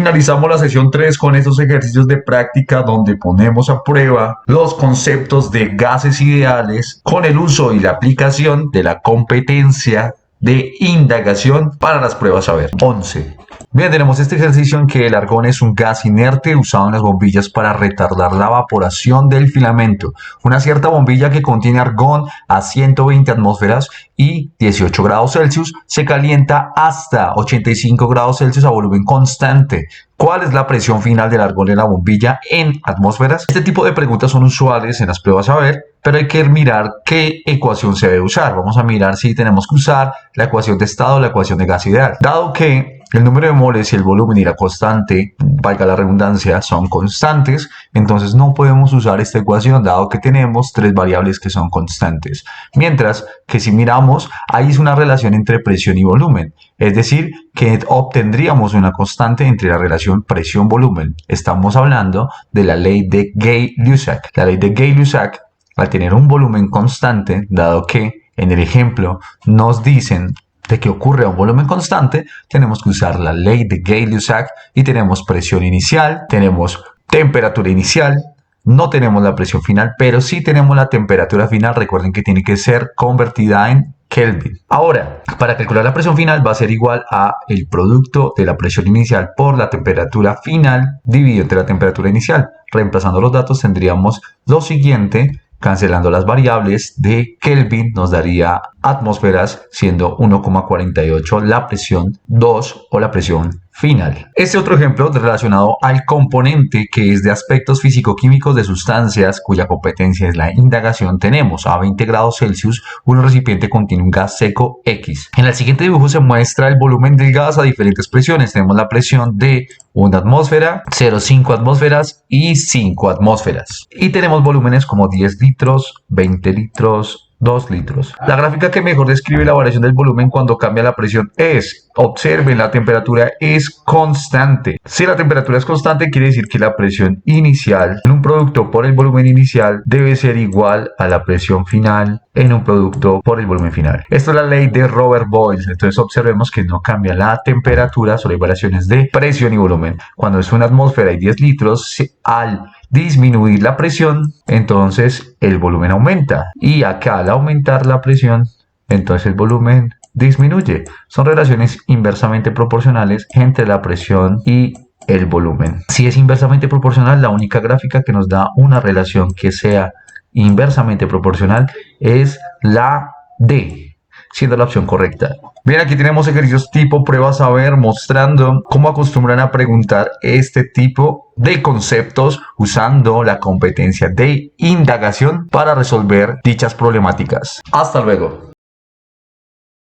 Finalizamos la sesión 3 con estos ejercicios de práctica donde ponemos a prueba los conceptos de gases ideales con el uso y la aplicación de la competencia de indagación para las pruebas saber. 11. Bien, tenemos este ejercicio en que el argón es un gas inerte usado en las bombillas para retardar la evaporación del filamento. Una cierta bombilla que contiene argón a 120 atmósferas y 18 grados Celsius se calienta hasta 85 grados Celsius a volumen constante. ¿Cuál es la presión final del argón en la bombilla en atmósferas? Este tipo de preguntas son usuales en las pruebas saber, pero hay que mirar qué ecuación se debe usar. Vamos a mirar si tenemos que usar la ecuación de estado o la ecuación de gas ideal. Dado que el número de moles y el volumen y la constante, valga la redundancia, son constantes, entonces no podemos usar esta ecuación dado que tenemos tres variables que son constantes. Mientras que si miramos, ahí es una relación entre presión y volumen. Es decir, que obtendríamos una constante entre la relación presión-volumen. Estamos hablando de la ley de Gay-Lussac. La ley de Gay-Lussac, al tener un volumen constante, dado que en el ejemplo nos dicen de que ocurre a un volumen constante, tenemos que usar la ley de Gay-Lussac y tenemos presión inicial, tenemos temperatura inicial, no tenemos la presión final, pero sí tenemos la temperatura final. Recuerden que tiene que ser convertida en Kelvin. Ahora, para calcular la presión final va a ser igual a el producto de la presión inicial por la temperatura final dividido entre la temperatura inicial. Reemplazando los datos tendríamos lo siguiente. Cancelando las variables de Kelvin nos daría atmósferas, siendo 1,48 la presión 2 o la presión final. Este otro ejemplo relacionado al componente que es de aspectos físico-químicos de sustancias cuya competencia es la indagación, tenemos a 20 grados Celsius un recipiente contiene un gas seco X. En el siguiente dibujo se muestra el volumen del gas a diferentes presiones. Tenemos la presión de 1 atmósfera, 0,5 atmósferas y 5 atmósferas. Y tenemos volúmenes como 10 litros, 20 litros, 2 litros. La gráfica que mejor describe la variación del volumen cuando cambia la presión es, observen, la temperatura es constante. Si la temperatura es constante, quiere decir que la presión inicial en un producto por el volumen inicial debe ser igual a la presión final en un producto por el volumen final. Esta es la ley de Robert-Boyle. Entonces observemos que no cambia la temperatura, solo hay variaciones de presión y volumen. Cuando es una atmósfera y 10 litros, al disminuir la presión, entonces el volumen aumenta. Y acá al aumentar la presión, entonces el volumen disminuye. Son relaciones inversamente proporcionales entre la presión y el volumen. Si es inversamente proporcional, la única gráfica que nos da una relación que sea inversamente proporcional es la D, siendo la opción correcta. Bien, aquí tenemos ejercicios tipo prueba saber mostrando cómo acostumbran a preguntar este tipo de conceptos usando la competencia de indagación para resolver dichas problemáticas. Hasta luego.